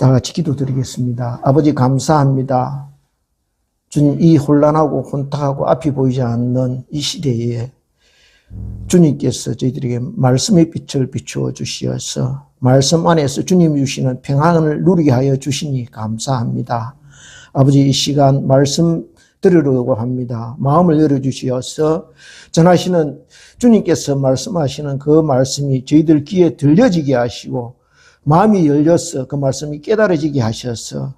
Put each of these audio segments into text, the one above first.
다 같이 기도드리겠습니다. 아버지 감사합니다. 주님, 이 혼란하고 혼탁하고 앞이 보이지 않는 이 시대에 주님께서 저희들에게 말씀의 빛을 비추어 주시어서 말씀 안에서 주님이 주시는 평안을 누리게 하여 주시니 감사합니다. 아버지, 이 시간 말씀 들으려고 합니다. 마음을 열어주시어서 전하시는 주님께서 말씀하시는 그 말씀이 저희들 귀에 들려지게 하시고 마음이 열려서 그 말씀이 깨달아지게 하셔서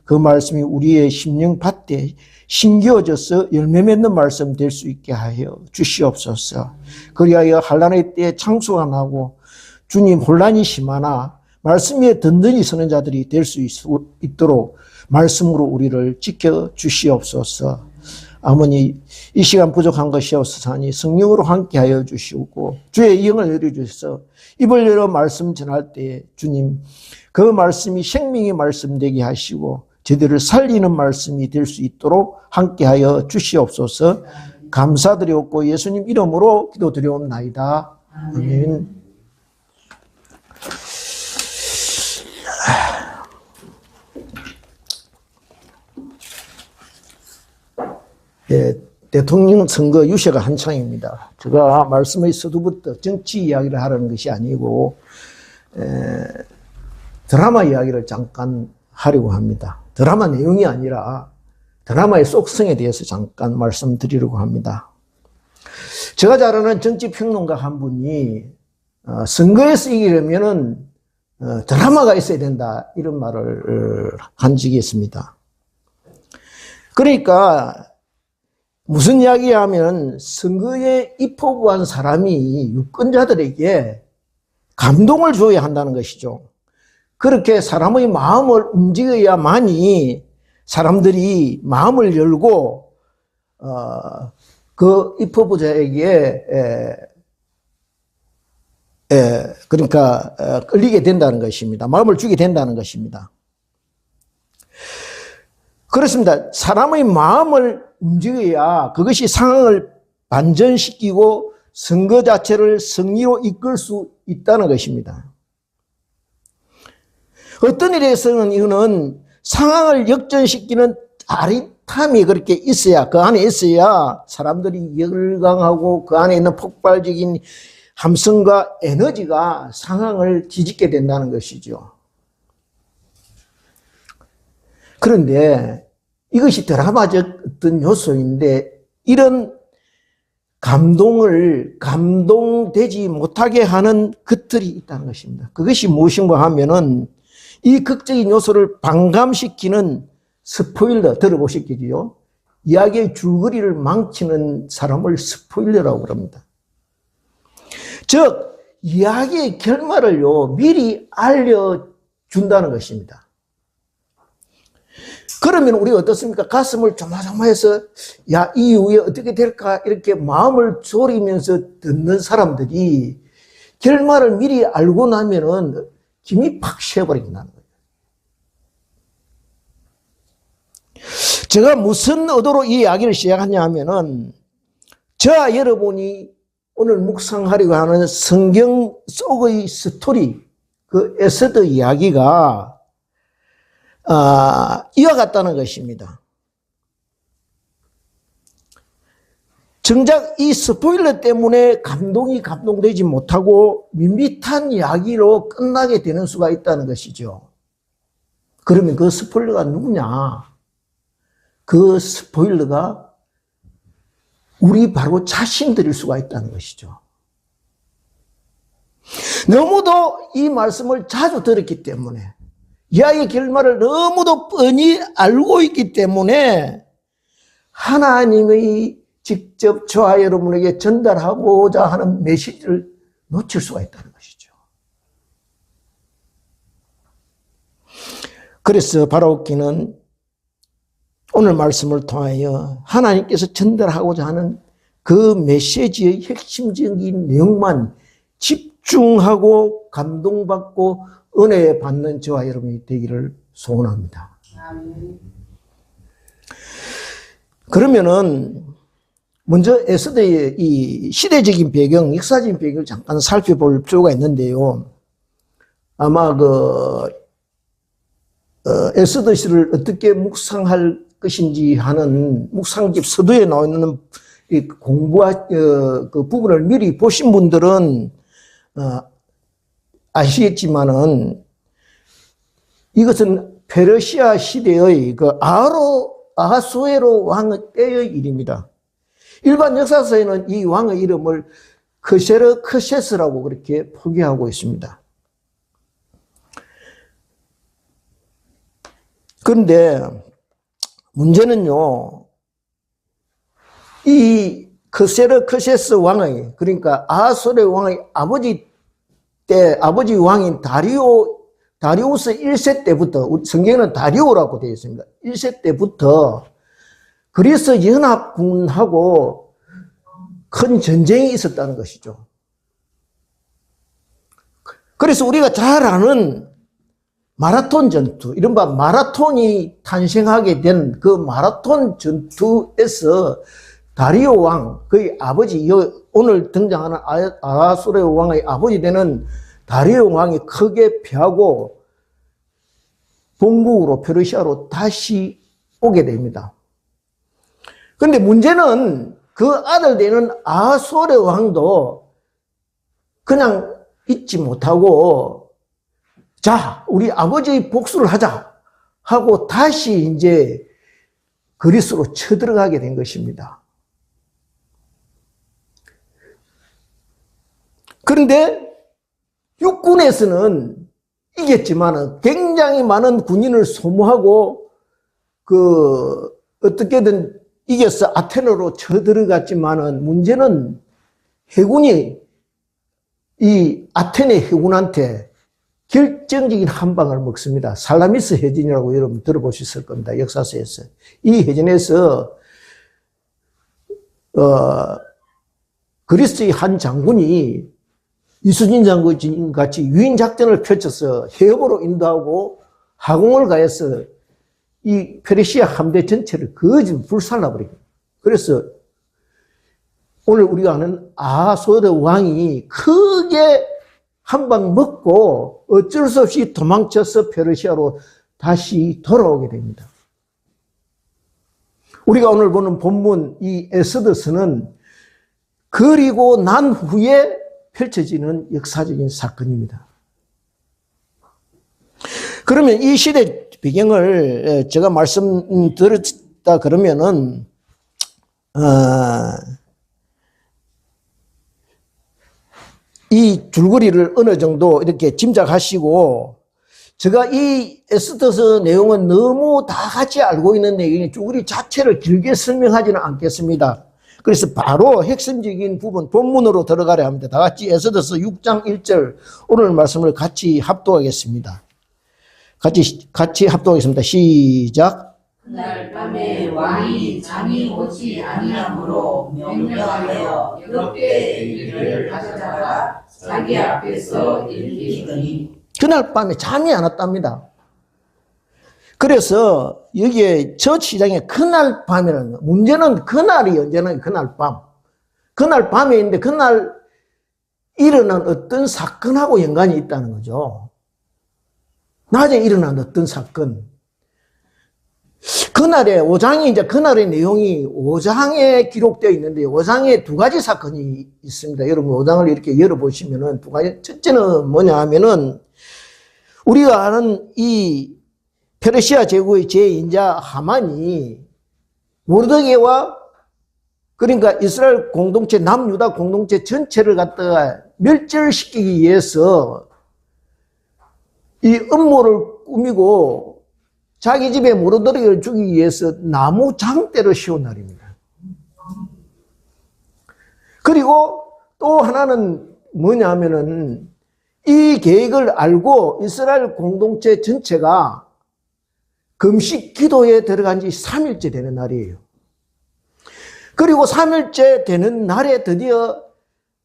그 말씀이 우리의 심령 밭에 심겨져서 열매 맺는 말씀 될 수 있게 하여 주시옵소서. 그리하여 환난의 때에 창수가 나고 주님 혼란이 심하나 말씀 위에 든든히 서는 자들이 될 수 있도록 말씀으로 우리를 지켜 주시옵소서. 아버지, 이 시간 부족한 것이 없으사니 성령으로 함께하여 주시고 주의 영을 내려주셔서 입을 열어 말씀 전할 때에 주님 그 말씀이 생명의 말씀 되게 하시고 저희들을 살리는 말씀이 될 수 있도록 함께하여 주시옵소서. 감사드리옵고 예수님 이름으로 기도드리옵나이다. 아멘. 예, 대통령 선거 유세가 한창입니다. 제가 말씀의 서두부터 정치 이야기를 하라는 것이 아니고 드라마 이야기를 잠깐 하려고 합니다. 드라마 내용이 아니라 드라마의 속성에 대해서 잠깐 말씀드리려고 합니다. 제가 잘 아는 정치평론가 한 분이 선거에서 이기려면은 드라마가 있어야 된다 이런 말을 한 적이 있습니다. 그러니까 무슨 이야기하면 선거에 입후보한 사람이 유권자들에게 감동을 줘야 한다는 것이죠. 그렇게 사람의 마음을 움직여야만이 사람들이 마음을 열고 그 입후보자에게 그러니까 끌리게 된다는 것입니다. 마음을 주게 된다는 것입니다. 그렇습니다. 사람의 마음을 움직여야 그것이 상황을 반전시키고 선거 자체를 승리로 이끌 수 있다는 것입니다. 어떤 일에서는 이거는 상황을 역전시키는 짜릿함이 그렇게 있어야, 그 안에 있어야 사람들이 열광하고 그 안에 있는 폭발적인 함성과 에너지가 상황을 뒤집게 된다는 것이죠. 그런데 이것이 드라마적 어떤 요소인데 이런 감동되지 못하게 하는 것들이 있다는 것입니다. 그것이 무엇인가 하면은 이 극적인 요소를 반감시키는 스포일러 들어보셨겠지요? 이야기의 줄거리를 망치는 사람을 스포일러라고 그럽니다. 즉, 이야기의 결말을요, 미리 알려준다는 것입니다. 그러면 우리가 어떻습니까? 가슴을 조마조마해서 야, 이 이후에 어떻게 될까 이렇게 마음을 졸이면서 듣는 사람들이 결말을 미리 알고 나면은 힘이 팍 쉬어버린다는 거예요. 제가 무슨 의도로 이 이야기를 시작하냐 하면은 저와 여러분이 오늘 묵상하려고 하는 성경 속의 스토리, 그 에스더 이야기가 이와 같다는 것입니다. 정작 이 스포일러 때문에 감동되지 못하고 밋밋한 이야기로 끝나게 되는 수가 있다는 것이죠. 그러면 그 스포일러가 누구냐? 그 스포일러가 우리 바로 자신들일 수가 있다는 것이죠. 너무도 이 말씀을 자주 들었기 때문에 이야기의 결말을 너무도 뻔히 알고 있기 때문에 하나님의 직접 저와 여러분에게 전달하고자 하는 메시지를 놓칠 수가 있다는 것이죠. 그래서 바라옵기는 오늘 말씀을 통하여 하나님께서 전달하고자 하는 그 메시지의 핵심적인 내용만 집중하고 감동받고 은혜 받는 저와 여러분이 되기를 소원합니다. 그러면은 먼저 에스더의 이 시대적인 배경, 역사적인 배경을 잠깐 살펴볼 필요가 있는데요. 아마 에스더시를 어떻게 묵상할 것인지 하는 묵상집 서두에 나와 있는 이 그 부분을 미리 보신 분들은 아시겠지만은 이것은 페르시아 시대의 그 아하수에로 왕의 때의 일입니다. 일반 역사서에는 이 왕의 이름을 크세르크세스라고 그렇게 표기하고 있습니다. 그런데 문제는요, 이 크세르크세스 왕의, 그러니까 아하수에르 왕의 아버지 왕인 다리우스 1세 때부터, 성경에는 다리오라고 되어 있습니다. 1세 때부터 그리스 연합군하고 큰 전쟁이 있었다는 것이죠. 그래서 우리가 잘 아는 마라톤 전투, 이른바 마라톤이 탄생하게 된 그 마라톤 전투에서 다리오 왕, 그의 아버지, 오늘 등장하는 아하수에르 왕의 아버지 되는 다리오 왕이 크게 패하고 본국으로 페르시아로 다시 오게 됩니다. 그런데 문제는 그 아들 되는 아하수에르 왕도 그냥 잊지 못하고, 자, 우리 아버지의 복수를 하자 하고 다시 이제 그리스로 쳐들어가게 된 것입니다. 그런데 육군에서는 이겼지만은 굉장히 많은 군인을 소모하고 어떻게든 이겨서 아테네로 쳐들어갔지만은 문제는 해군이 이 아테네 해군한테 결정적인 한 방을 먹습니다. 살라미스 해전이라고 여러분 들어보셨을 겁니다. 역사서에서. 이 해전에서 그리스의 한 장군이 이순신 장군 같이 유인 작전을 펼쳐서 해협으로 인도하고 하공을 가해서 이 페르시아 함대 전체를 거진 불살라버립니다. 그래서 오늘 우리가 아는 아하수에르 왕이 크게 한 방 먹고 어쩔 수 없이 도망쳐서 페르시아로 다시 돌아오게 됩니다. 우리가 오늘 보는 본문 이 에스더서는 그리고 난 후에 펼쳐지는 역사적인 사건입니다. 그러면 이 시대 배경을 제가 말씀드렸다 그러면은 이 줄거리를 어느 정도 이렇게 짐작하시고, 제가 이 에스더서 내용은 너무 다 같이 알고 있는 내용이 줄거리 자체를 길게 설명하지는 않겠습니다. 그래서 바로 핵심적인 부분 본문으로 들어가려 합니다. 다 같이 에스더서 6장 1절 오늘 말씀을 같이 합독하겠습니다. 같이 합독하겠습니다. 시작. 그날 밤에 왕이 잠이 오지 아니하므로 명령하여 여덟 일을 가져다가 자기 앞에서 일으키더니 그날 밤에 잠이 안 왔답니다. 그래서 여기에 저 시장에 그날 밤이라는, 문제는 그날이 언제나 그날 밤. 그날 밤에 있는데 그날 일어난 어떤 사건하고 연관이 있다는 거죠. 낮에 일어난 어떤 사건. 그날의 5장이 이제 그날의 내용이 5장에 기록되어 있는데 5장에 두 가지 사건이 있습니다. 여러분 5장을 이렇게 열어보시면은 두 가지. 첫째는 뭐냐 하면은 우리가 아는 이 페르시아 제국의 제2자 하만이 모르드게와 그러니까 이스라엘 공동체, 남유다 공동체 전체를 갖다가 멸절시키기 위해서 이 음모를 꾸미고 자기 집에 모르드게를 죽이기 위해서 나무 장대를 씌운 날입니다. 그리고 또 하나는 뭐냐 하면은 이 계획을 알고 이스라엘 공동체 전체가 금식 기도에 들어간 지 3일째 되는 날이에요. 그리고 3일째 되는 날에 드디어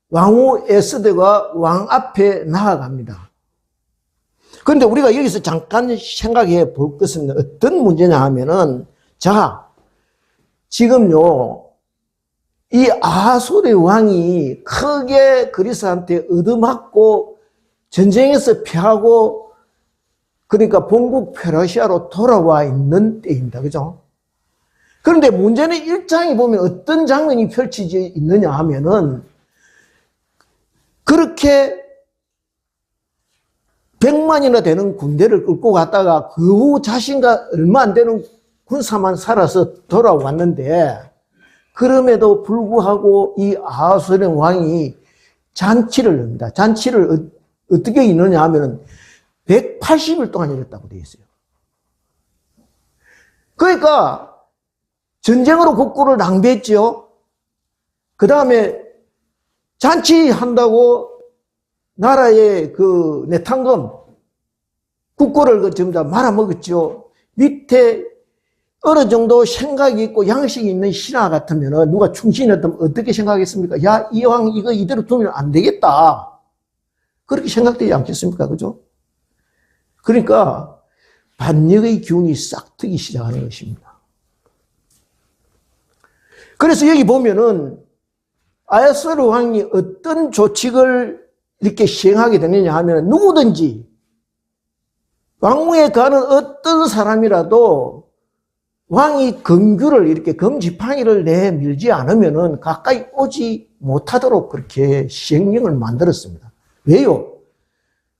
왕후 에스더가 왕 앞에 나아갑니다. 그런데 우리가 여기서 잠깐 생각해 볼 것은 어떤 문제냐 하면은, 자, 지금요, 이 아하수에르 왕이 크게 그리스한테 얻어맞고 전쟁에서 패하고 그러니까 본국 페르시아로 돌아와 있는 때입니다. 그죠? 그런데 문제는 1장에 보면 어떤 장면이 펼쳐져 있느냐 하면은 그렇게 100만이나 되는 군대를 끌고 갔다가 그 후 자신과 얼마 안 되는 군사만 살아서 돌아왔는데 그럼에도 불구하고 이 아하수에르 왕이 잔치를 합니다. 잔치를 어떻게 이느냐 하면은 180일 동안 이랬다고 되어 있어요. 그러니까 전쟁으로 국고를 낭비했죠. 그 다음에 잔치한다고 나라의 그 내탕금, 국고를 전부 다 말아먹었죠. 밑에 어느 정도 생각이 있고 양식이 있는 신하 같으면 누가 충신했다면 어떻게 생각하겠습니까? 야, 이왕 이거 이대로 두면 안 되겠다. 그렇게 생각되지 않겠습니까? 그죠? 그러니까 반역의 기운이 싹 트기 시작하는 것입니다. 그래서 여기 보면은 아하수에르 왕이 어떤 조칙을 이렇게 시행하게 되느냐 하면 누구든지 왕궁에 가는 어떤 사람이라도 왕이 금규를 이렇게 금지팡이를 내밀지 않으면은 가까이 오지 못하도록 그렇게 시행령을 만들었습니다. 왜요?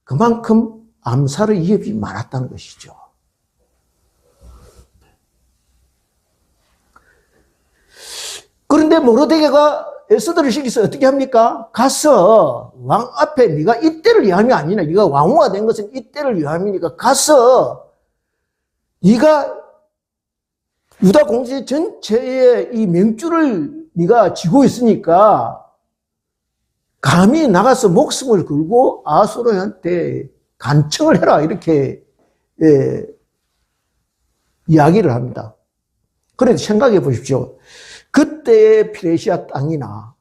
그만큼 암살의 위협이 많았다는 것이죠. 그런데 모르드게가 에스더를 시켜서 어떻게 합니까? 가서 왕 앞에 네가 이때를 위함이 아니냐. 네가 왕후가 된 것은 이때를 위함이니까 가서 네가 유다 공제 전체의 이 명주를 네가 쥐고 있으니까 감히 나가서 목숨을 걸고 아하수에르한테 간청을 해라. 이렇게 이야기를 합니다. 그런데 생각해 보십시오. 그때의 페르시아 땅이나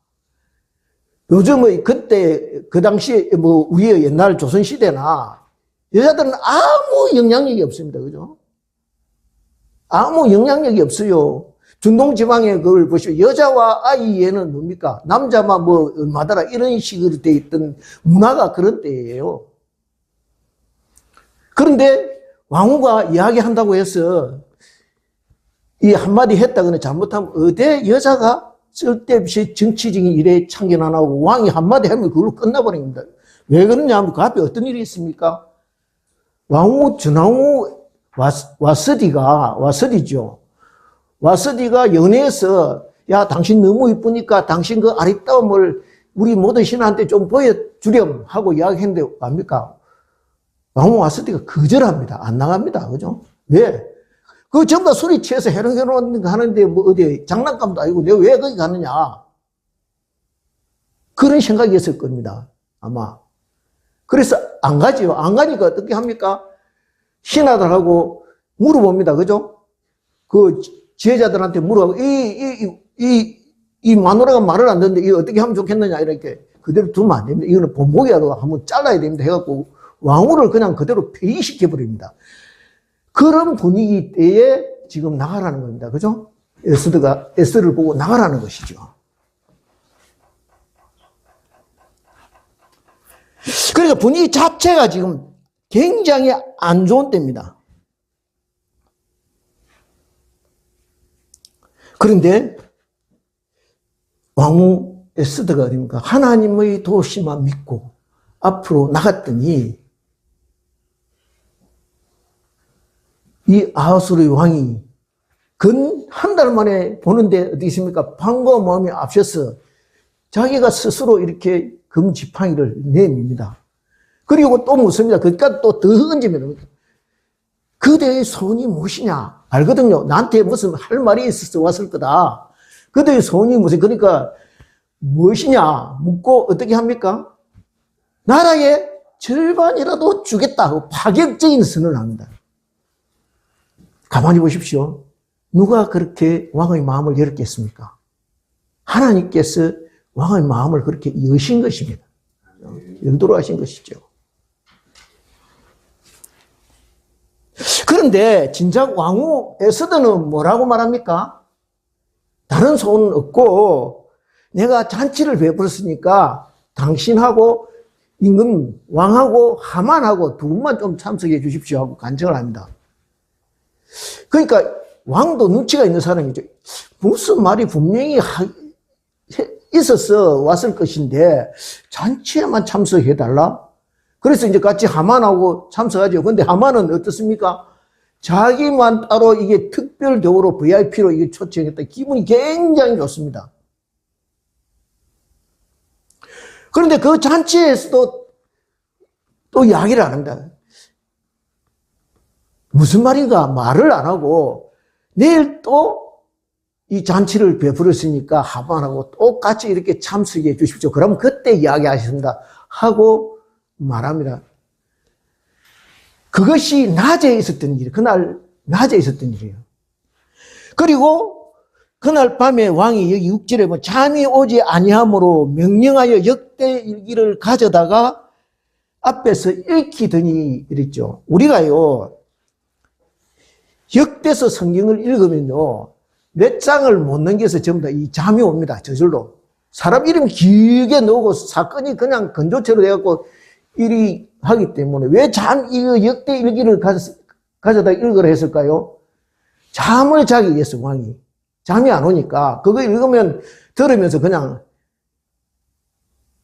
요즘의 그때 그 당시 뭐 우리의 옛날 조선 시대나 여자들은 아무 영향력이 없습니다. 그죠? 아무 영향력이 없어요. 중동 지방에 그걸 보시면 여자와 아이에는 뭡니까? 남자만 뭐 얼마더라 이런 식으로 돼 있던 문화가 그런 때예요. 그런데 왕후가 이야기한다고 해서 이 한마디 했다거나 잘못하면 어디 여자가 쓸데없이 정치적인 일에 참견 안 하고 왕이 한마디 하면 그걸로 끝나버립니다. 왜 그러냐 하면 그 앞에 어떤 일이 있습니까? 왕후 전왕후 와스디죠. 와스디가 연애해서 야 당신 너무 이쁘니까 당신 그 아리따움을 우리 모든 신하한테 좀 보여주렴 하고 이야기했는데 뭡니까? 왕후 와스디가 거절합니다. 안 나갑니다. 그죠? 왜? 그 전부 다 술이 취해서 해롱해롱 하는데 뭐 어디 장난감도 아니고 내가 왜 거기 가느냐. 그런 생각이었을 겁니다. 아마. 그래서 안 가지요. 안 가니까 어떻게 합니까? 신하들하고 물어봅니다. 그죠? 그 지혜자들한테 물어보고 이 마누라가 말을 안 듣는데 이거 어떻게 하면 좋겠느냐 이렇게 그대로 두면 안 됩니다. 이거는 본보기라도 한번 잘라야 됩니다. 해갖고 왕후를 그냥 그대로 폐위시켜버립니다. 그런 분위기 때에 지금 나가라는 겁니다. 그죠? 에스더를 보고 나가라는 것이죠. 그러니까 분위기 자체가 지금 굉장히 안 좋은 때입니다. 그런데 왕후 에스더가 어딥니까? 하나님의 도우심만 믿고 앞으로 나갔더니 이 아하수르의 왕이 근 한 달 만에 보는데 어떻게 있습니까? 방과 마음이 앞서서 자기가 스스로 이렇게 금지팡이를 내밉니다. 그리고 또 묻습니다. 그러니까 또 더 얹으면 그대의 소원이 무엇이냐? 알거든요. 나한테 무슨 할 말이 있어서 왔을 거다. 그대의 소원이 무슨 그러니까 무엇이냐? 묻고 어떻게 합니까? 나라의 절반이라도 주겠다고 파격적인 선언을 합니다. 가만히 보십시오. 누가 그렇게 왕의 마음을 열었겠습니까? 하나님께서 왕의 마음을 그렇게 여신 것입니다. 연도로 하신 것이죠. 그런데 진작 왕후 에스더는 뭐라고 말합니까? 다른 소원은 없고 내가 잔치를 베풀었으니까 당신하고 임금 왕하고 하만하고 두 분만 좀 참석해 주십시오 하고 간청을 합니다. 그러니까 왕도 눈치가 있는 사람이죠. 무슨 말이 분명히 있어서 왔을 것인데 잔치에만 참석해달라? 그래서 이제 같이 하만하고 참석하죠. 근데 하만은 어떻습니까? 자기만 따로 이게 특별 대우로 VIP로 이게 초청했다. 기분이 굉장히 좋습니다. 그런데 그 잔치에서도 또 이야기를 안 합니다. 무슨 말인가 말을 안 하고 내일 또 이 잔치를 베풀었으니까 하만하고 똑같이 이렇게 참석해 주십시오. 그럼 그때 이야기하신다 하고 말합니다. 그것이 낮에 있었던 일이에요. 그날 낮에 있었던 일이에요. 그리고 그날 밤에 왕이 여기 6절에 뭐 잠이 오지 아니함으로 명령하여 역대일기를 가져다가 앞에서 읽히더니 이랬죠. 우리가요 역대서 성경을 읽으면요 몇 장을 못 넘겨서 전부 다 이 잠이 옵니다. 저절로. 사람 이름 길게 넣고 사건이 그냥 건조체로 돼갖고 일이 하기 때문에 왜 이거 역대일기를 가져다 읽으라 했을까요? 잠을 자기 위해서 왕이. 잠이 안 오니까 그거 읽으면 들으면서 그냥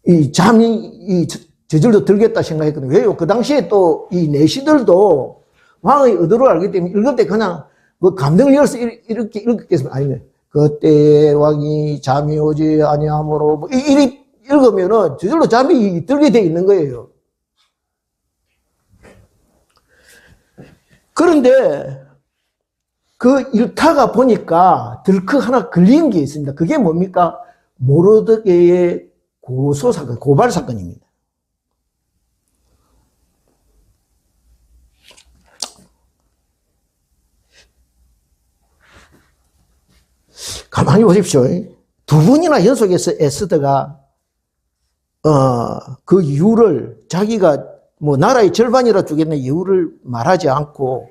이 잠이 저절로 들겠다 생각했거든요. 왜요? 그 당시에 또 이 내시들도 왕의 의도를 알기 때문에 읽을 때 그냥 뭐 감정을 이어서 이렇게 읽겠습니다. 아니면 그때 왕이 잠이 오지 아니하므로 뭐 이리 읽으면은 저절로 잠이 들게 돼 있는 거예요. 그런데 그 읽다가 보니까 덜컥 하나 걸린 게 있습니다. 그게 뭡니까? 모르드게의 고소 사건, 고발 사건입니다. 가만히 보십시오. 두 번이나 연속해서 에스더가 그 이유를 자기가 뭐 나라의 절반이라 주겠네 이유를 말하지 않고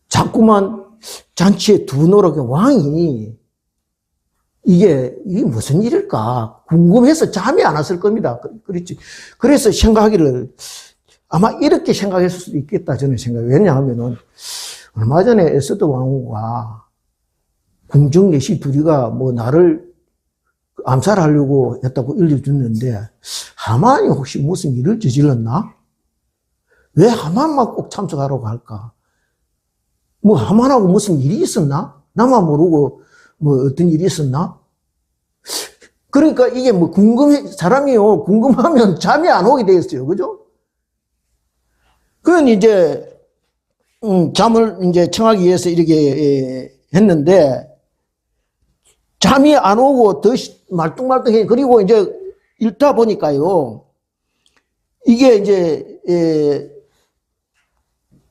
자꾸만 잔치에 두노릇 왕이 이게 무슨 일일까 궁금해서 잠이 안 왔을 겁니다. 그렇지. 그래서 생각하기를 아마 이렇게 생각했을 수도 있겠다 저는 생각해요. 왜냐하면은 얼마 전에 에스더 왕후가 궁정 내시 둘이가 뭐 나를 암살하려고 했다고 일러줬는데 하만이 혹시 무슨 일을 저질렀나? 왜 하만만 꼭 참석하라고 할까? 뭐 하만하고 무슨 일이 있었나? 나만 모르고 뭐 어떤 일이 있었나? 그러니까 이게 뭐 사람이요 궁금하면 잠이 안 오게 돼 있어요. 그죠? 그건 이제 잠을 이제 청하기 위해서 이렇게 했는데 잠이 안 오고 더 말똥말똥해. 그리고 이제 읽다 보니까요. 이게 이제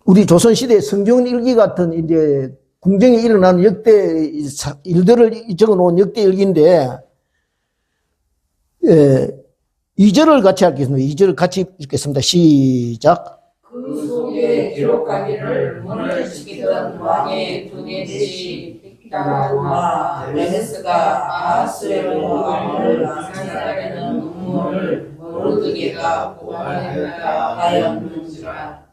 우리 조선시대 성경일기 같은 이제 궁정에 일어나는 역대 일들을 적어놓은 역대일기인데 2절을 같이 하겠습니다. 2절을 같이 읽겠습니다. 시작. 그 속에 기록하기를 문을 지키던 왕의 두뇌시 빅다와 레네스가 아하스웨로 왕을 암살하려는 음모를 모르드게가 고발했다 하였는지라.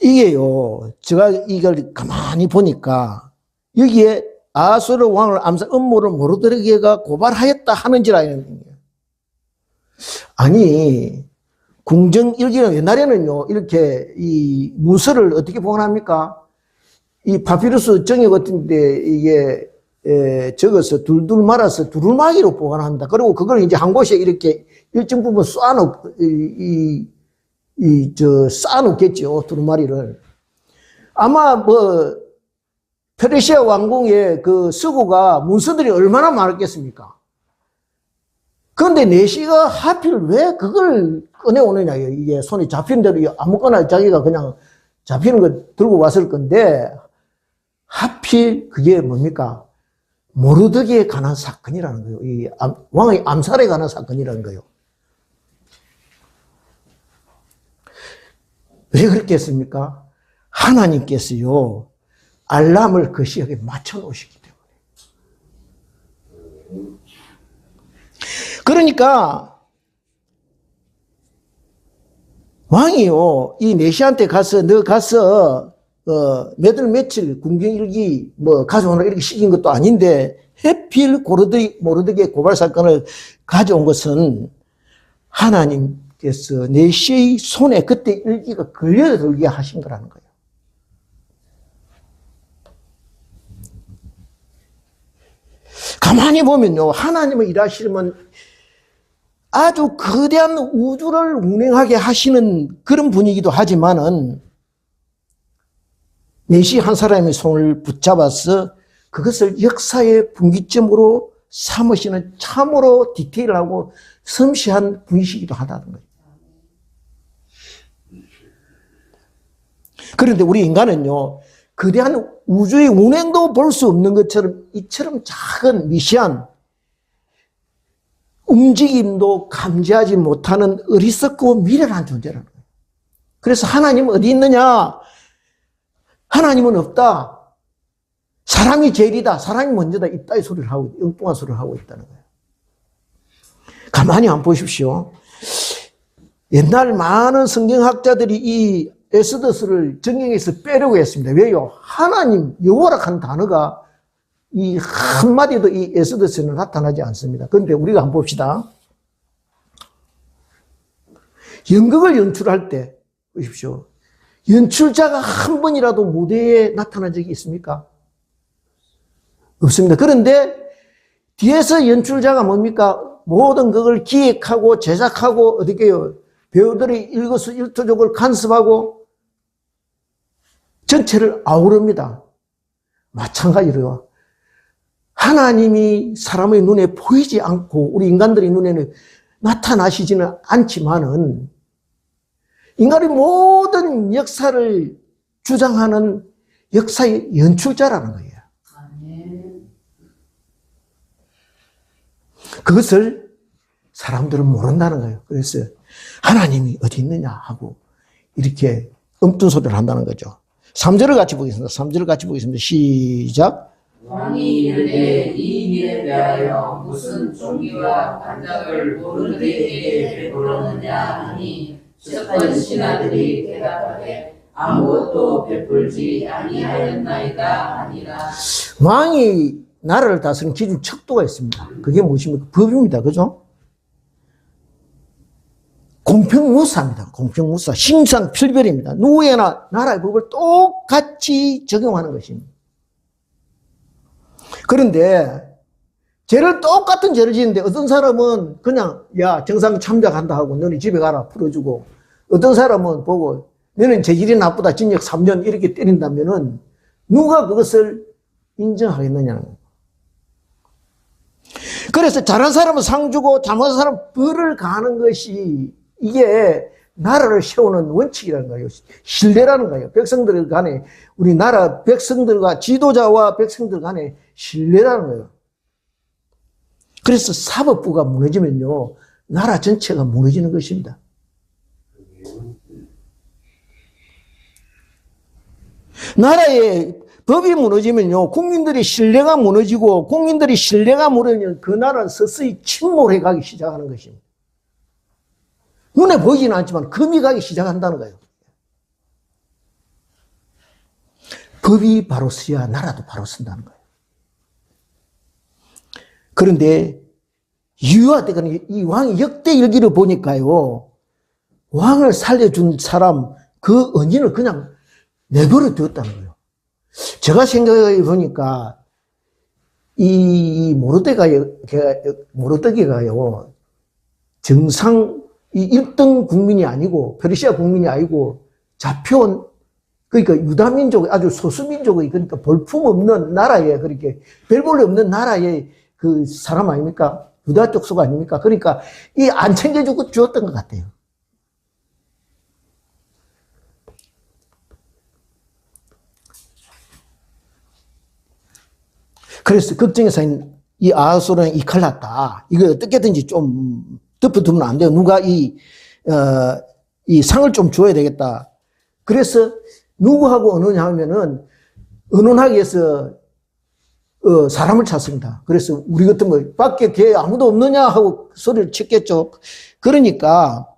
이게요, 제가 이걸 가만히 보니까 여기에 아하스웨로 왕을 암살 음모를 모르드게가 고발하였다 하는지라 이런 거예요. 아니 궁정 일기는 옛날에는요 이렇게 이 문서를 어떻게 보관합니까? 이 파피루스 정액 같은데 이게 적어서 둘둘 말아서 두루마기로 보관합니다. 그리고 그걸 이제 한 곳에 이렇게 일정 부분 쌓아놓겠죠 두루마리를. 아마 뭐 페르시아 왕궁의 그 서구가 문서들이 얼마나 많았겠습니까? 그런데 내시가 하필 왜 그걸 꺼내오느냐. 이게 손이 잡히는 대로 아무거나 자기가 그냥 잡히는 거 들고 왔을 건데 하필 그게 뭡니까? 모르드게에 관한 사건이라는 거예요. 이 왕의 암살에 관한 사건이라는 거예요. 왜 그렇게 했습니까? 하나님께서요 알람을 그 시각에 맞춰 놓으시기 때문에. 그러니까 왕이요, 이 내시한테 가서, 너 가서, 며칠 군경일기 가져오라 이렇게 시킨 것도 아닌데, 해필 모르드게 고발 사건을 가져온 것은 하나님께서 내시의 손에 그때 일기가 걸려들게 하신 거라는 거예요. 가만히 보면요, 하나님의 일하시면 아주 거대한 우주를 운행하게 하시는 그런 분이기도 하지만은 내시 한 사람의 손을 붙잡아서 그것을 역사의 분기점으로 삼으시는 참으로 디테일하고 섬세한 분이시기도 하다는 거예요. 그런데 우리 인간은요, 거대한 우주의 운행도 볼 수 없는 것처럼 이처럼 작은 미시한 움직임도 감지하지 못하는 어리석고 미련한 존재라는 거예요. 그래서 하나님은 어디 있느냐? 하나님은 없다. 사람이 제일이다. 사람이 먼저다. 이따위 소리를 하고, 엉뚱한 소리를 하고 있다는 거예요. 가만히 한번 보십시오. 옛날 많은 성경학자들이 이 에스더스를 정경에서 빼려고 했습니다. 왜요? 하나님, 여호와라는 단어가 이 한마디도 이 에스더스에는 나타나지 않습니다. 그런데 우리가 한번 봅시다. 연극을 연출할 때, 보십시오. 연출자가 한 번이라도 무대에 나타난 적이 있습니까? 없습니다. 그런데 뒤에서 연출자가 뭡니까? 모든 그걸 기획하고 제작하고 어떻게요? 배우들의 일거수일투족을 간섭하고 전체를 아우릅니다. 마찬가지로 하나님이 사람의 눈에 보이지 않고 우리 인간들의 눈에는 나타나시지는 않지만은 인간의 모든 역사를 주장하는 역사의 연출자라는 거예요. 그것을 사람들은 모른다는 거예요. 그래서 하나님이 어디 있느냐 하고 이렇게 엉뚱 소리를 한다는 거죠. 3절을 같이 보겠습니다. 3절을 같이 보겠습니다. 시작. 왕이 이르되 이 일에 대하여 무슨 종기와 반작을 모르드게에게 베풀었느냐 하니 섞은 신하들이 대답하되 아무것도 베풀지 아니하였나이다 하니라. 왕이 나라를 다스리는 기준 척도가 있습니다. 그게 무엇입니까? 법입니다. 그죠? 공평무사입니다. 공평무사. 신상필별입니다. 누구에나 나라의 법을 똑같이 적용하는 것입니다. 그런데 죄를 똑같은 죄를 지는데 어떤 사람은 그냥 야 정상 참작한다 하고 너는 집에 가라 풀어주고 어떤 사람은 보고 너는 재질이 나쁘다 징역 3년 이렇게 때린다면은 누가 그것을 인정하겠느냐는 거예요. 그래서 잘한 사람은 상 주고 잘못한 사람은 벌을 가하는 것이 이게 나라를 세우는 원칙이라는 거예요. 신뢰라는 거예요. 백성들 간에 우리나라 백성들과 지도자와 백성들 간에 신뢰라는 거예요. 그래서 사법부가 무너지면요 나라 전체가 무너지는 것입니다. 나라의 법이 무너지면요 국민들의 신뢰가 무너지고 국민들의 신뢰가 무너지면 그 나라는 서서히 침몰해 가기 시작하는 것입니다. 눈에 보이지는 않지만 금이 가기 시작한다는 거예요. 법이 바로 서야 나라도 바로 선다는 거예요. 그런데 유아대가 이 왕의 역대 일기를 보니까요 왕을 살려준 사람 그 은인을 그냥 내버려 두었다는 거예요. 제가 생각해 보니까 이 모르드게가요 정상 이 1등 국민이 아니고 페르시아 국민이 아니고 잡혀온 그러니까 유다민족 아주 소수민족의 그러니까 볼품없는 나라에 그렇게 별 볼일 없는 나라의 그 사람 아닙니까? 유다 족속 아닙니까? 그러니까 이 안 챙겨주고 주었던 것 같아요. 그래서 걱정해서 이 아하수라는 이 칼 났다. 이거 어떻게든지 좀 덮어두면 안 돼요. 누가 이 상을 좀 줘야 되겠다. 그래서 누구하고 언론냐 하면은 언론하기 위해서 사람을 찾습니다. 그래서 우리 같으면 밖에 걔 아무도 없느냐 하고 소리를 쳤겠죠. 그러니까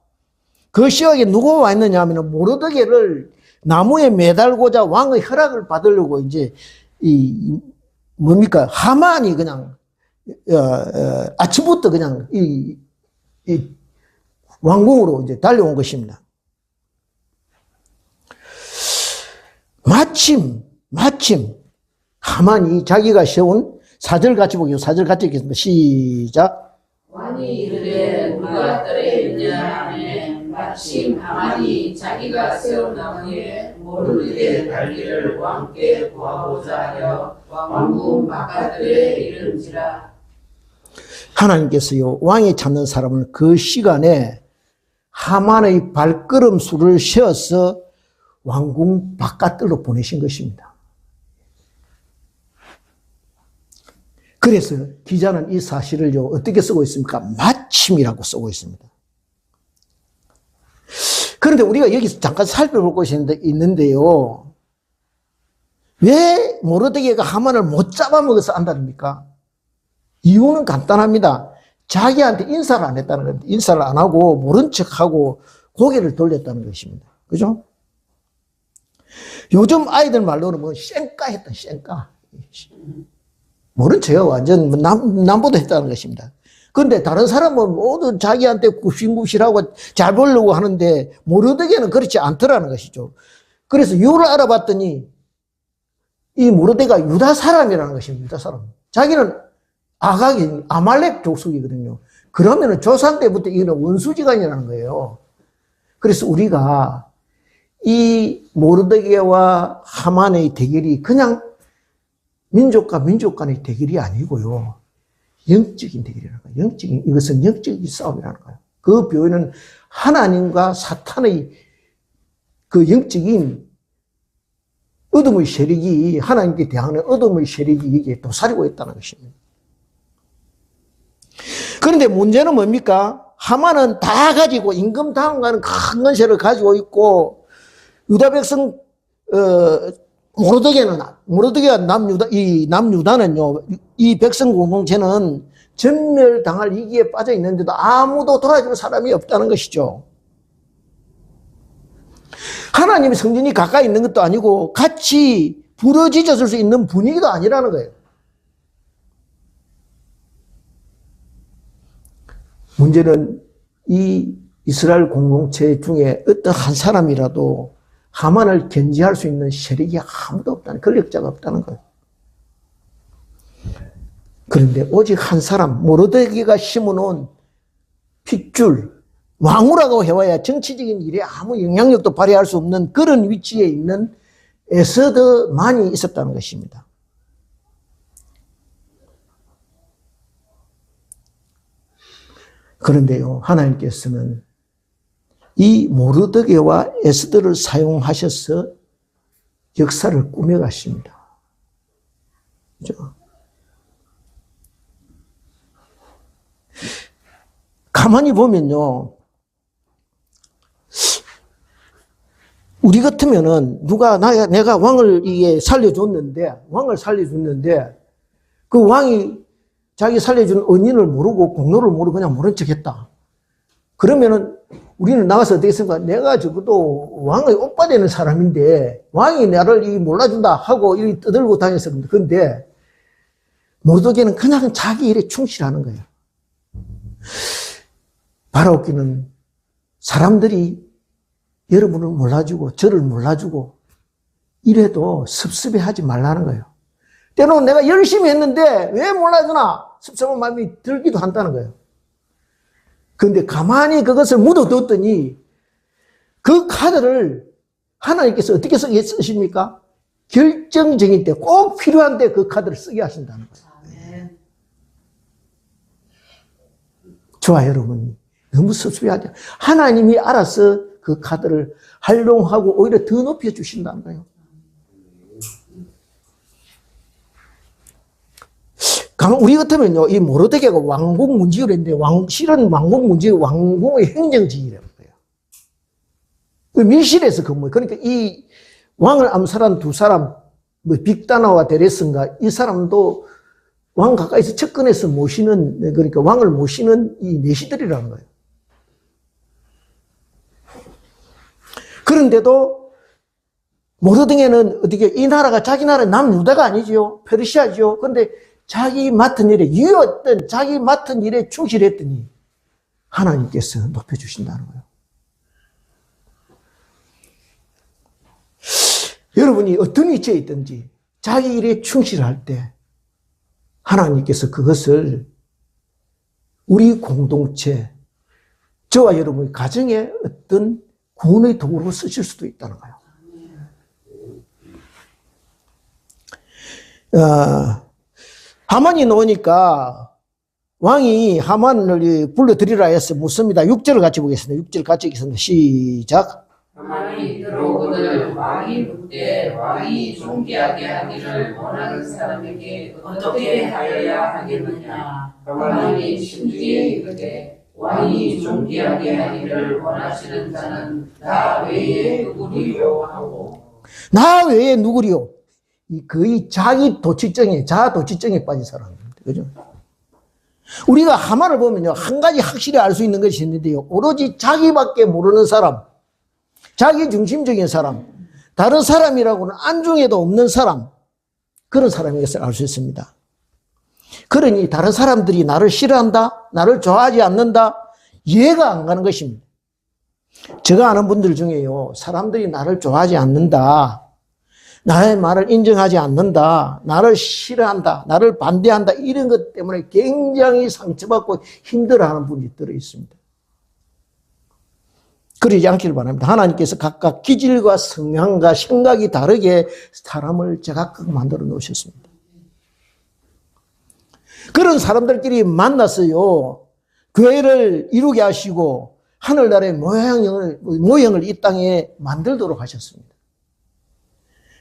그 시각에 누가 와 있느냐 하면 모르드게를 나무에 매달고자 왕의 허락을 받으려고 이제 뭡니까? 하만이 그냥 아침부터 그냥 이 왕궁으로 이제 달려온 것입니다. 마침 하만이 자기가 세운 사절 같이 보기요. 사절 같이 읽겠습니다. 시작. 왕이 이르되 누가 떨에 있느냐 하매 마침 하만이 자기가 세운 나무에 모르드게 달기를 왕께 구하고자 하여 왕궁 바깥들에 이른지라. 하나님께서요, 왕이 찾는 사람을 그 시간에 하만의 발걸음수를 세워서 왕궁 바깥으로 보내신 것입니다. 그래서 기자는 이 사실을요, 어떻게 쓰고 있습니까? 마침이라고 쓰고 있습니다. 그런데 우리가 여기서 잠깐 살펴볼 것이 있는데요. 왜 모르드게가 하만을 못 잡아먹어서 안다입니까? 이유는 간단합니다. 자기한테 인사를 안 했다는 겁니다. 인사를 안 하고 모른 척하고 고개를 돌렸다는 것입니다. 그죠? 요즘 아이들 말로는 뭐 쌩까 했다, 쌩까. 모른 척하고 완전 남보다 했다는 것입니다. 그런데 다른 사람은 모두 자기한테 굽신굽신하고 잘 보려고 하는데 모르드게는 그렇지 않더라는 것이죠. 그래서 이유를 알아봤더니 이 모르드게가 유다 사람이라는 것입니다. 유다 사람. 자기는 아말렉 족속이거든요. 그러면은 조상 때부터 이거는 원수지간이라는 거예요. 그래서 우리가 이 모르드게와 하만의 대결이 그냥 민족과 민족 간의 대결이 아니고요. 영적인 대결이라는 거예요. 이것은 영적인 싸움이라는 거예요. 그 표현은 하나님과 사탄의 그 영적인 어둠의 세력이, 하나님께 대항하는 어둠의 세력이 이게 도사리고 있다는 것입니다. 그런데 문제는 뭡니까? 하만은 다 가지고 임금당하는 큰 건세를 가지고 있고, 유다 백성, 모르드게가 남유다는요, 이 백성 공동체는 전멸당할 위기에 빠져 있는데도 아무도 도와줄 사람이 없다는 것이죠. 하나님의 성전이 가까이 있는 것도 아니고 같이 부러지졌을 수 있는 분위기도 아니라는 거예요. 문제는 이 이스라엘 공동체 중에 어떤 한 사람이라도 하만을 견제할 수 있는 세력이 아무도 없다는, 권력자가 없다는 거예요. 그런데 오직 한 사람, 모르드게가 심어놓은 핏줄, 왕후라고 해와야 정치적인 일에 아무 영향력도 발휘할 수 없는 그런 위치에 있는 에스더만이 있었다는 것입니다. 그런데요, 하나님께서는 이 모르드게와 에스더를 사용하셔서 역사를 꾸며가십니다. 그죠? 가만히 보면요, 우리 같으면은 내가 왕을 살려줬는데 그 왕이 자기 살려준 은인을 모르고 공로를 모르고 그냥 모른 척 했다. 그러면은 우리는 나가서 어떻게 했습니까? 내가 적어도 왕의 오빠 되는 사람인데 왕이 나를 몰라준다 하고 이렇게 떠들고 다녔었는데, 그런데 모르드게는 그냥 자기 일에 충실하는 거예요. 바라옵기는 사람들이 여러분을 몰라주고 저를 몰라주고 이래도 섭섭해하지 말라는 거예요. 때로는 내가 열심히 했는데 왜 몰라주나 섭섭한 마음이 들기도 한다는 거예요. 그런데 가만히 그것을 묻어뒀더니 그 카드를 하나님께서 어떻게 쓰십니까? 결정적인 때, 꼭 필요한 때 그 카드를 쓰게 하신다는 거예요. 좋아요, 여러분. 너무 섭섭해하죠. 하나님이 알아서 그 카드를 활용하고 오히려 더 높여주신다는 거예요. 우리 같으면요, 이 모르드게가 왕궁 문지기를 했는데, 실은 왕궁 문지기, 왕궁의 행정직이라는 거예요. 밀실에서 근무해요. 그러니까 이 왕을 암살한 두 사람, 빅다나와 데레스인가, 이 사람도 왕 가까이서 측근해서 모시는, 그러니까 왕을 모시는 이 내시들이라는 거예요. 그런데도 모르등에는 어떻게 이 나라가 자기 나라 남유다가 아니지요. 페르시아지요. 그런데 자기 맡은 일에 유였던 자기 맡은 일에 충실했더니 하나님께서 높여주신다는 거예요. 여러분이 어떤 위치에 있든지 자기 일에 충실할 때 하나님께서 그것을 우리 공동체, 저와 여러분의 가정의 어떤 구원의 도구로 쓰실 수도 있다는 거예요. 하만이 나오니까 왕이 하만을 불러들이라 해서 묻습니다. 6절을 같이 보겠습니다. 6절 같이 읽겠습니다. 시작. 하만이 들어오거늘 왕이 묻되 왕이 존귀하게 하기를 원하는 사람에게 어떻게 하여야 하겠느냐. 하만이 심중에 이르되 왕이 존귀하게 하기를 원하시는 자는 나 외에 누구리요 하고. 나 외에 누구리요? 거의 자기 도취증에, 자아 도취증에 빠진 사람입니다. 그죠? 우리가 하만을 보면요, 한 가지 확실히 알 수 있는 것이 있는데요. 오로지 자기밖에 모르는 사람, 자기 중심적인 사람, 다른 사람이라고는 안중에도 없는 사람, 그런 사람인 것을 알 수 있습니다. 그러니 다른 사람들이 나를 싫어한다, 나를 좋아하지 않는다, 이해가 안 가는 것입니다. 제가 아는 분들 중에요, 사람들이 나를 좋아하지 않는다, 나의 말을 인정하지 않는다, 나를 싫어한다, 나를 반대한다, 이런 것 때문에 굉장히 상처받고 힘들어하는 분이 들어있습니다. 그러지 않기를 바랍니다. 하나님께서 각각 기질과 성향과 생각이 다르게 사람을 제각각 만들어 놓으셨습니다. 그런 사람들끼리 만나서요, 교회를 이루게 하시고 하늘나라의 모형을 이 땅에 만들도록 하셨습니다.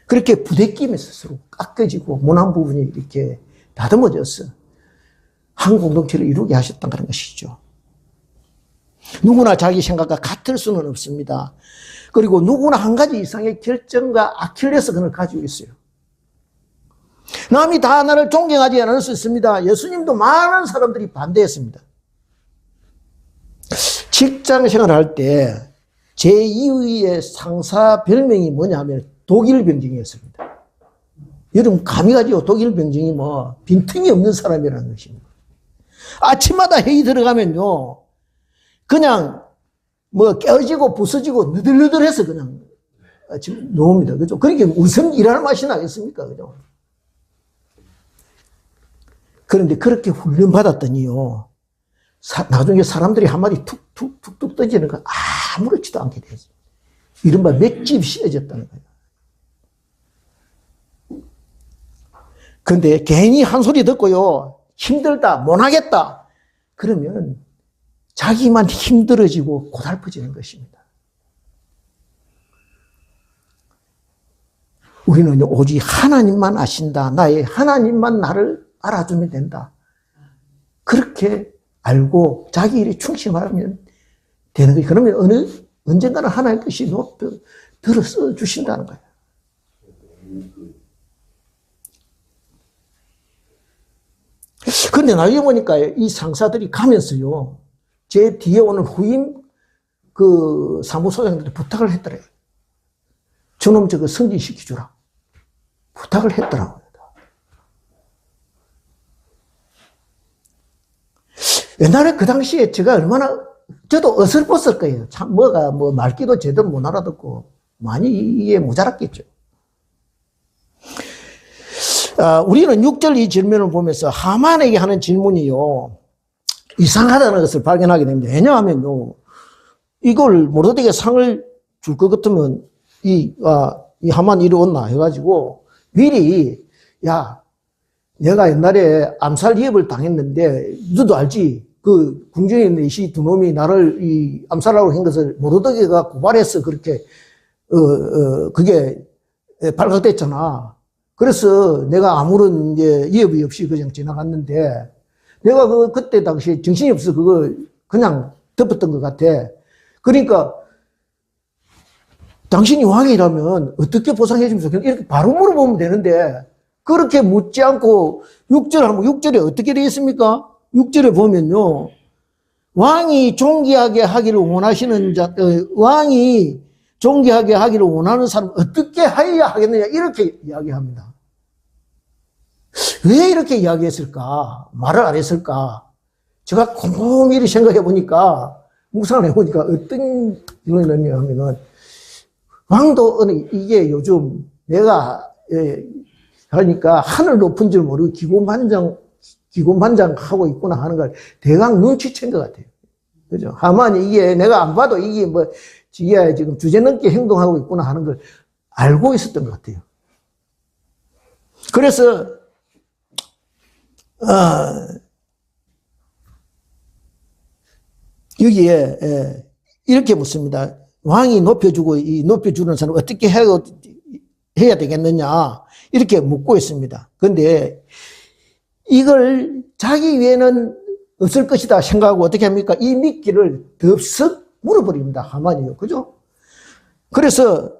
그렇게 부대끼면서 서로 깎여지고 모난 부분이 이렇게 다듬어져서 한 공동체를 이루게 하셨다는 것이죠. 누구나 자기 생각과 같을 수는 없습니다. 그리고 누구나 한 가지 이상의 결정과 아킬레스건을 가지고 있어요. 남이 다 나를 존경하지 않을 수 있습니다. 예수님도 많은 사람들이 반대했습니다. 직장 생활할 때 제2위의 상사 별명이 뭐냐 하면 독일 병증이었습니다. 여러분 감이 가지고 독일 병증이 뭐 빈틈이 없는 사람이라는 것입니다. 아침마다 회의 들어가면요, 그냥 뭐 깨어지고 부서지고 느들느들해서 그냥 아침 놓습니다. 그죠? 그러니까 무슨 일하는 맛이 나겠습니까? 그죠? 그런데 그렇게 훈련받았더니요, 나중에 사람들이 한마디 툭툭툭툭 던지는 거 아무렇지도 않게 됐어요. 이른바 맷집이 씌어졌다는 거예요. 그런데 괜히 한 소리 듣고요, 힘들다, 못하겠다, 그러면 자기만 힘들어지고 고달퍼지는 것입니다. 우리는 오직 하나님만 아신다, 나의 하나님만 나를 알아주면 된다, 그렇게 알고 자기 일에 충실하면 되는 거예요. 그러면 언젠가는 하나님의 뜻이 들어서 주신다는 거예요. 그런데 나중에 보니까 이 상사들이 가면서요, 제 뒤에 오는 후임 그 사무소장들한테 부탁을 했더래요. 저놈 저거 승진시켜주라. 부탁을 했더라고요. 옛날에 그 당시에 제가 얼마나, 저도 어설펐을 거예요. 참, 말귀도 제대로 못 알아듣고 많이 이해 모자랐겠죠. 우리는 6절 이 질문을 보면서 하만에게 하는 질문이요, 이상하다는 것을 발견하게 됩니다. 왜냐하면요, 이걸 모르드게 상을 줄 것 같으면 이 하만 이리 온나 해가지고 미리, 야, 내가 옛날에 암살 위협을 당했는데 너도 알지? 그 궁정에 있는 이 두 놈이 나를 이 암살하려고 한 것을 모르드게가 고발해서 그렇게 그게 발각됐잖아. 그래서 내가 아무런 이제 위협이 없이 그냥 지나갔는데, 내가 그때 당시에 정신이 없어 그걸 그냥 덮었던 것 같아. 그러니까 당신이 왕이라면 어떻게 보상해 주면서 그냥 이렇게 바로 물어보면 되는데, 그렇게 묻지 않고 6절에 어떻게 되어 있습니까? 6절에 보면요, 왕이 존귀하게 하기를 원하시는 자, 왕이 존귀하게 하기를 원하는 사람 어떻게 하여야 하겠느냐 이렇게 이야기합니다. 왜 이렇게 이야기했을까? 말을 안 했을까? 제가 곰곰이 생각해 보니까 묵상을 해보니까 어떤 경우였냐 하면은 왕도 이게 요즘 내가 하니까 하늘 높은 줄 모르고 기곤반장하고 있구나 하는 걸 대강 눈치챈 것 같아요. 그죠? 하만이 이게 내가 안 봐도 이게 뭐 지가 지금 주제넘게 행동하고 있구나 하는 걸 알고 있었던 것 같아요. 그래서 여기에 이렇게 묻습니다. 왕이 높여주고 이 높여주는 사람 어떻게 해야 되겠느냐 이렇게 묻고 있습니다. 그런데 이걸 자기 외에는 없을 것이다 생각하고 어떻게 합니까? 이 미끼를 덥석 물어버립니다. 하만이요. 그죠? 그래서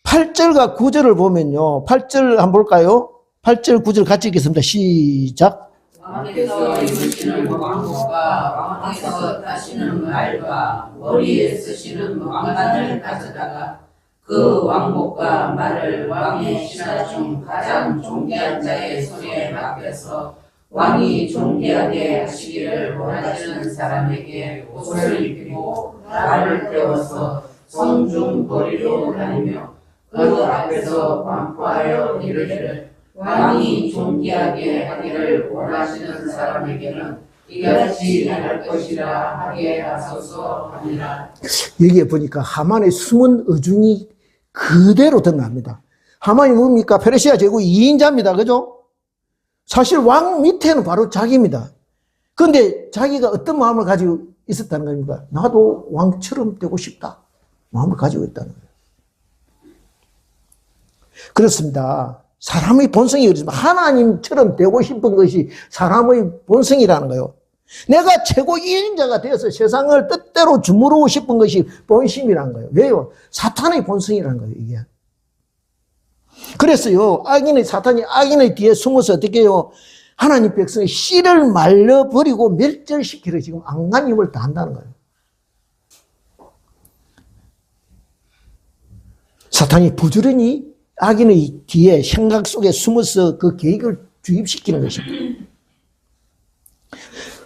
8절과 9절을 보면요. 8절 한번 볼까요? 8절 9절 같이 읽겠습니다. 시작. 왕께서 입으시는 왕복과 왕께서 타시는 말과 머리에 쓰시는 왕관을 가져다가 그 왕복과 말을 왕의 신하 중 가장 존귀한 자의 손에 맡겨서 왕이 존귀하게 하시기를 원하시는 사람에게 옷을 입히고 말을 떼어서 성중 거리로 다니며 그 앞에서 반포하여 이르기를 왕이 존귀하게 하기를 원하시는 사람에게는 이같이 할 것이라 하게 하소서 하니라. 여기에 보니까 하만의 숨은 어중이 그대로 드러납니다. 하만이 뭡니까? 페르시아 제국 2인자입니다. 그죠? 사실 왕 밑에는 바로 자기입니다. 그런데 자기가 어떤 마음을 가지고 있었다는 겁니까? 나도 왕처럼 되고 싶다. 마음을 가지고 있다는 거예요. 그렇습니다. 사람의 본성이 그렇지만 하나님처럼 되고 싶은 것이 사람의 본성이라는 거예요. 내가 최고 1인자가 되어서 세상을 뜻대로 주무르고 싶은 것이 본심이라는 거예요. 왜요? 사탄의 본성이라는 거예요, 이게. 그래서요, 사탄이 악인의 뒤에 숨어서 어떻게 해요? 하나님 백성의 씨를 말려버리고 멸절시키려 지금 안간힘을 다한다는 거예요. 사탄이 부지런히 악인의 뒤에 생각 속에 숨어서 그 계획을 주입시키는 것입니다.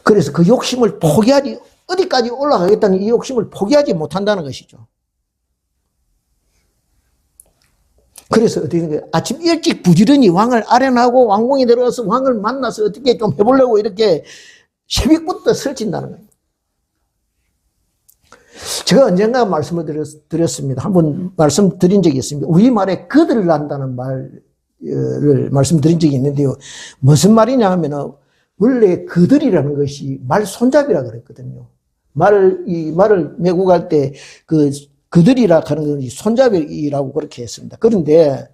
그래서 그 욕심을 포기하지, 어디까지 올라가겠다는 이 욕심을 포기하지 못한다는 것이죠. 그래서 어떻게 된 거예요? 아침 일찍 부지런히 왕을 아련하고 왕궁에 들어가서 왕을 만나서 어떻게 좀 해보려고 이렇게 새벽부터 설친다는 거예요. 제가 언젠가 말씀을 드렸습니다. 한번 말씀드린 적이 있습니다. 우리말에 거들을 난다는 말을 말씀드린 적이 있는데요. 무슨 말이냐 하면은 원래 거들이라는 것이 말 손잡이라 그랬거든요. 말을 메고 갈 때 거들이라 하는 것이 손잡이라고 그렇게 했습니다. 그런데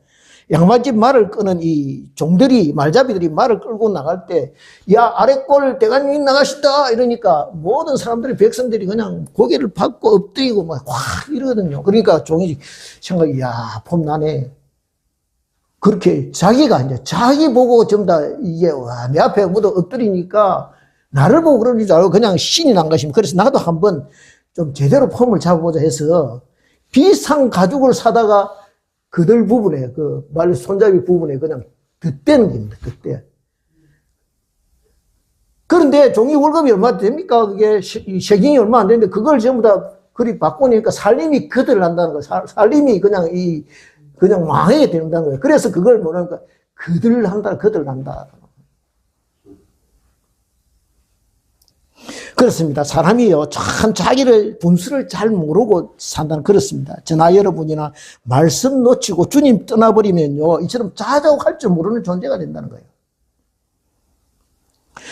양말집 말을 끄는 이 종들이, 말잡이들이 말을 끌고 나갈 때, 야, 아래꼴 대간님 나가시다! 이러니까 모든 사람들이, 백성들이 그냥 고개를 받고 엎드리고 막 확 이러거든요. 그러니까 종이 생각이, 야, 폼나네. 그렇게 자기가 이제 자기 보고 전부 다 이게, 와, 내 앞에 모두 엎드리니까 나를 보고 그러는 줄 알고 그냥 신이 난 것입니다. 그래서 나도 한번 좀 제대로 폼을 잡아보자 해서 비싼 가죽을 사다가 그들 부분에, 말 손잡이 부분에 그냥 덧대는 겁니다, 덧대. 그런데 종이 월급이 얼마 됩니까? 그게 세금이 얼마 안 되는데 그걸 전부 다 그리 바꾸니까 살림이 거들을 한다는 거예요. 살림이 그냥 망하게 된다는 거예요. 그래서 그걸 뭐랄까, 거들 한다. 그렇습니다. 사람이요, 참 자기를 분수를 잘 모르고 산다는 그렇습니다. 저나 여러분이나 말씀 놓치고 주님 떠나버리면요, 이처럼 자족할 줄 모르는 존재가 된다는 거예요.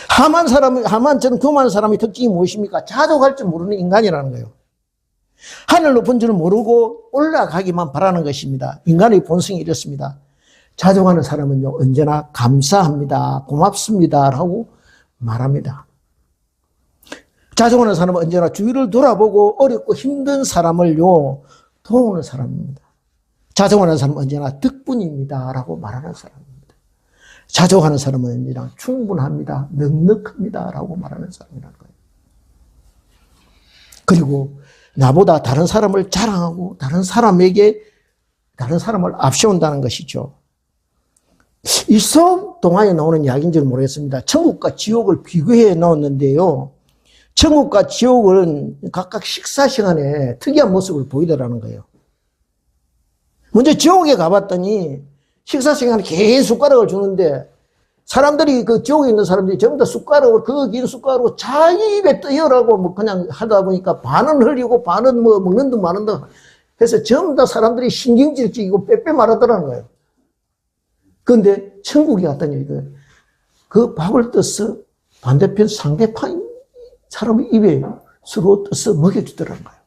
하만처럼 교만한 사람의 특징이 무엇입니까? 자족할 줄 모르는 인간이라는 거예요. 하늘 높은 줄 모르고 올라가기만 바라는 것입니다. 인간의 본성이 이렇습니다. 자족하는 사람은요, 언제나 감사합니다, 고맙습니다 라고 말합니다. 자족하는 사람은 언제나 주위를 돌아보고 어렵고 힘든 사람을요, 도우는 사람입니다. 자족하는 사람은 언제나 덕분입니다 라고 말하는 사람입니다. 자족하는 사람은 언제나 충분합니다, 넉넉합니다 라고 말하는 사람이라는 거예요. 그리고 나보다 다른 사람을 자랑하고 다른 사람에게 다른 사람을 앞세운다는 것이죠. 이 수업 동화에 나오는 이야기인지 모르겠습니다. 천국과 지옥을 비교해 놓았는데요. 천국과 지옥은 각각 식사 시간에 특이한 모습을 보이더라는 거예요. 먼저 지옥에 가봤더니 식사 시간에 계속 숟가락을 주는데 사람들이 그 지옥에 있는 사람들이 전부 다 숟가락을 그 긴 숟가락으로 자기 입에 떠이라고 뭐 그냥 하다 보니까 반은 흘리고 반은 뭐 먹는 듯 마는 듯 해서 전부 다 사람들이 신경질 끼고 빼빼 말하더라는 거예요. 그런데 천국에 갔더니 그 밥을 떠서 반대편 상대편 사람의 입에 서로 떠서 먹여주더라는 거예요.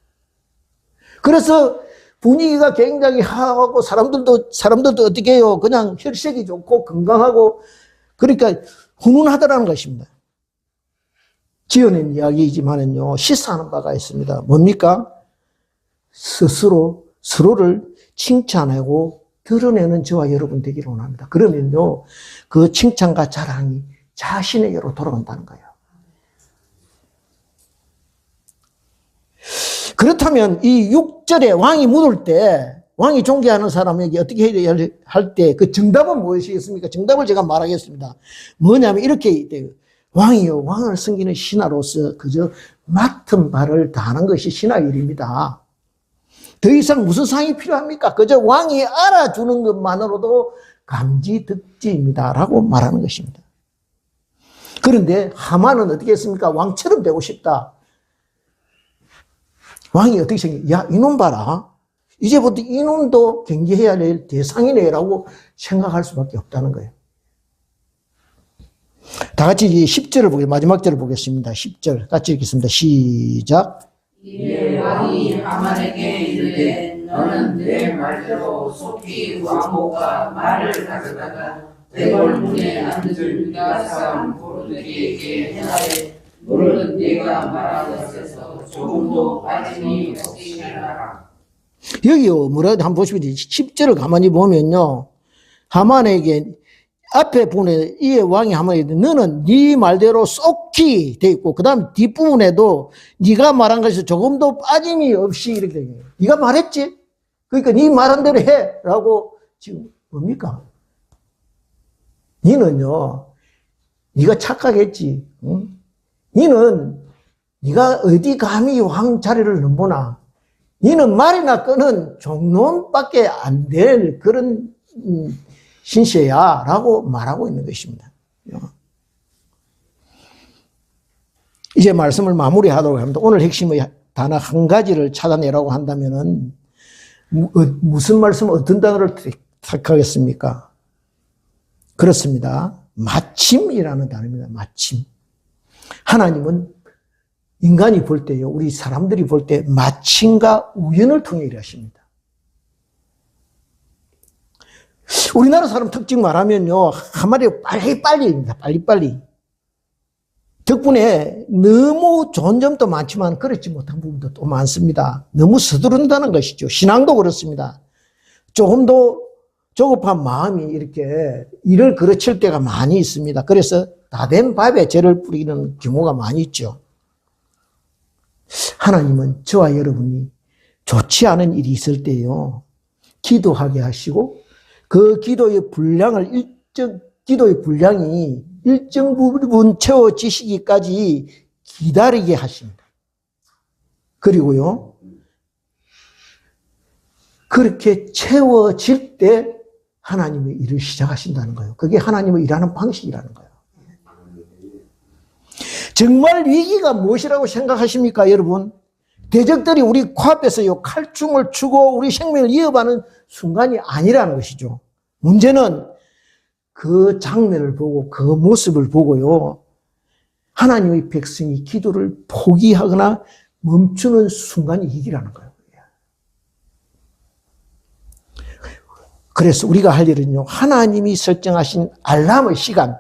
그래서 분위기가 굉장히 하하고 사람들도 어떻게 해요? 그냥 혈색이 좋고 건강하고 그러니까 훈훈하더라는 것입니다. 지어낸 이야기이지만은요, 시사하는 바가 있습니다. 뭡니까? 서로를 칭찬하고 드러내는 저와 여러분 되기를 원합니다. 그러면요, 그 칭찬과 자랑이 자신에게로 돌아온다는 거예요. 그렇다면 이 6절에 왕이 묻을 때, 왕이 존경하는 사람에게 어떻게 해야 할 때 그 정답은 무엇이겠습니까? 정답을 제가 말하겠습니다. 뭐냐면 이렇게 돼요. 왕이요, 왕을 섬기는 신하로서 그저 맡은 바를 다하는 것이 신하의 일입니다. 더 이상 무슨 상이 필요합니까? 그저 왕이 알아주는 것만으로도 감지덕지입니다. 라고 말하는 것입니다. 그런데 하만은 어떻게 했습니까? 왕처럼 되고 싶다. 왕이 어떻게 생각해? 야, 이놈 봐라. 이제부터 이놈도 경계해야 될 대상이네 라고 생각할 수밖에 없다는 거예요. 다 같이 10절을 보겠습니다. 마지막 절을 보겠습니다. 10절 같이 읽겠습니다. 시작. 이에 왕이 하만에게 이르되 너는 내 말대로 속히 왕복과 말을 가져다가 대궐문에 앉은 유다 사람 고르드기에게 행하되 너는 내가 말한 것에서 조금도 빠짐이 없이 하라. 여기요, 뭐라 한번 보시면 10절을 가만히 보면요. 하만에게 앞에 부분에 이에 왕이 하만에게 너는 네 말대로 쏙히 돼 있고 그다음 뒷부분에도 네가 말한 것에서 조금도 빠짐이 없이 이렇게 돼 있어요. 네가 말했지? 그러니까 네 말한 대로 해라고 지금 뭡니까? 너는요, 네가 착각했지. 응? 너는 네가 어디 감히 왕 자리를 넘보나? 너는 말이나 끄는 종론밖에 안 될 그런 신세야 라고 말하고 있는 것입니다. 이제 말씀을 마무리하도록 합니다. 오늘 핵심의 단어 한 가지를 찾아내라고 한다면은 무슨 말씀, 어떤 단어를 택하겠습니까? 그렇습니다. 마침이라는 단어입니다. 마침. 하나님은 인간이 볼 때요, 우리 사람들이 볼 때 마침과 우연을 통해 일하십니다. 우리나라 사람 특징 말하면요, 한마디로 빨리빨리입니다. 빨리빨리. 덕분에 너무 좋은 점도 많지만 그렇지 못한 부분도 또 많습니다. 너무 서두른다는 것이죠. 신앙도 그렇습니다. 조금 더 조급한 마음이 이렇게 일을 그르칠 때가 많이 있습니다. 그래서 다 된 밥에 재를 뿌리는 경우가 많이 있죠. 하나님은 저와 여러분이 좋지 않은 일이 있을 때요, 기도하게 하시고 그 기도의 분량이 일정 부분 채워지시기까지 기다리게 하십니다. 그리고요, 그렇게 채워질 때 하나님의 일을 시작하신다는 거예요. 그게 하나님의 일하는 방식이라는 거예요. 정말 위기가 무엇이라고 생각하십니까, 여러분? 대적들이 우리 코앞에서요, 칼춤을 추고 우리 생명을 이어가는 순간이 아니라는 것이죠. 문제는 그 장면을 보고 그 모습을 보고요, 하나님의 백성이 기도를 포기하거나 멈추는 순간이 위기라는 거예요. 그래서 우리가 할 일은요, 하나님이 설정하신 알람의 시간,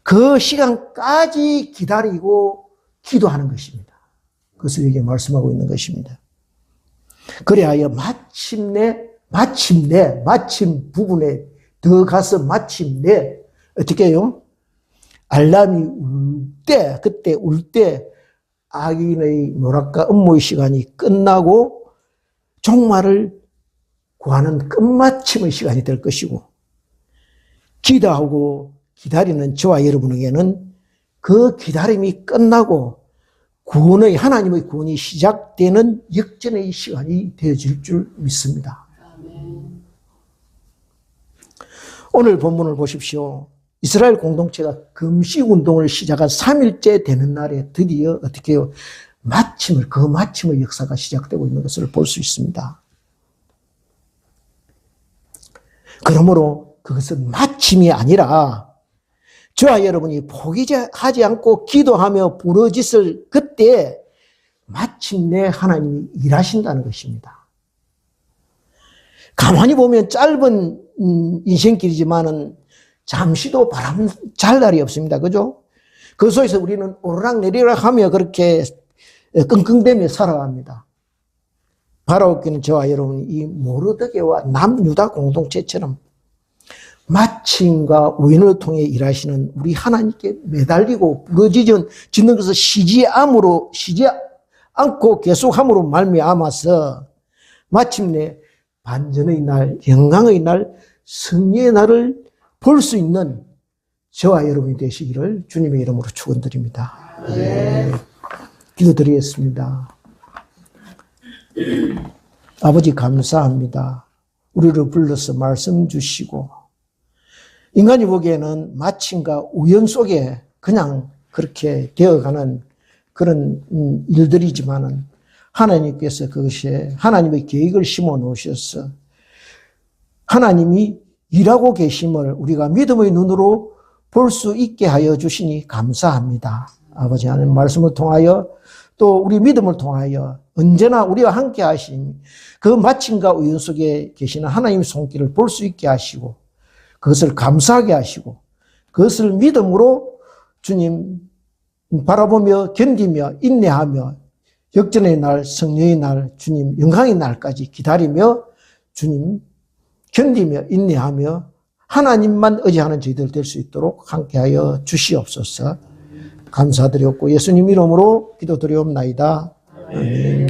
그 시간까지 기다리고 기도하는 것입니다. 그것을 여기에 말씀하고 있는 것입니다. 그래야 마침 부분에 더 가서 마침내 어떻게 해요? 알람이 울 때, 그때 울 때 악인의 뭐랄까 업무의 시간이 끝나고 종말을 구하는 끝마침의 시간이 될 것이고, 기도하고 기다리는 저와 여러분에게는 그 기다림이 끝나고 구원의 하나님의 구원이 시작되는 역전의 시간이 되어질 줄 믿습니다. 오늘 본문을 보십시오. 이스라엘 공동체가 금식운동을 시작한 3일째 되는 날에 드디어 어떻게 해요? 그 마침의 역사가 시작되고 있는 것을 볼 수 있습니다. 그러므로 그것은 마침이 아니라 저와 여러분이 포기하지 않고 기도하며 부르짖을 그때 마침내 하나님이 일하신다는 것입니다. 가만히 보면 짧은 인생길이지만은 잠시도 바람 잘 날이 없습니다. 그죠? 그 속에서 우리는 오르락내리락 하며 그렇게 끙끙대며 살아갑니다. 바라옵기는 저와 여러분이 이 모르드게와 남유다 공동체처럼 마침과 우연을 통해 일하시는 우리 하나님께 매달리고 부르짖는 것을 쉬지 않고 계속함으로 말미암아서 마침내 반전의 날, 영광의 날, 승리의 날을 볼 수 있는 저와 여러분이 되시기를 주님의 이름으로 축원드립니다. 네. 기도드리겠습니다. 아버지 감사합니다. 우리를 불러서 말씀 주시고 인간이 보기에는 마침과 우연 속에 그냥 그렇게 되어가는 그런 일들이지만은 하나님께서 그것에 하나님의 계획을 심어 놓으셔서 하나님이 일하고 계심을 우리가 믿음의 눈으로 볼 수 있게 하여 주시니 감사합니다. 아버지 하나님 말씀을 통하여 또 우리 믿음을 통하여 언제나 우리와 함께 하신 그 마침과 우연 속에 계시는 하나님의 손길을 볼 수 있게 하시고 그것을 감사하게 하시고 그것을 믿음으로 주님 바라보며 견디며 인내하며 역전의 날, 승리의 날, 주님 영광의 날까지 기다리며 주님 견디며 인내하며 하나님만 의지하는 저희들 될 수 있도록 함께하여 주시옵소서. 감사드렸고 예수님 이름으로 기도드리옵나이다. 아멘.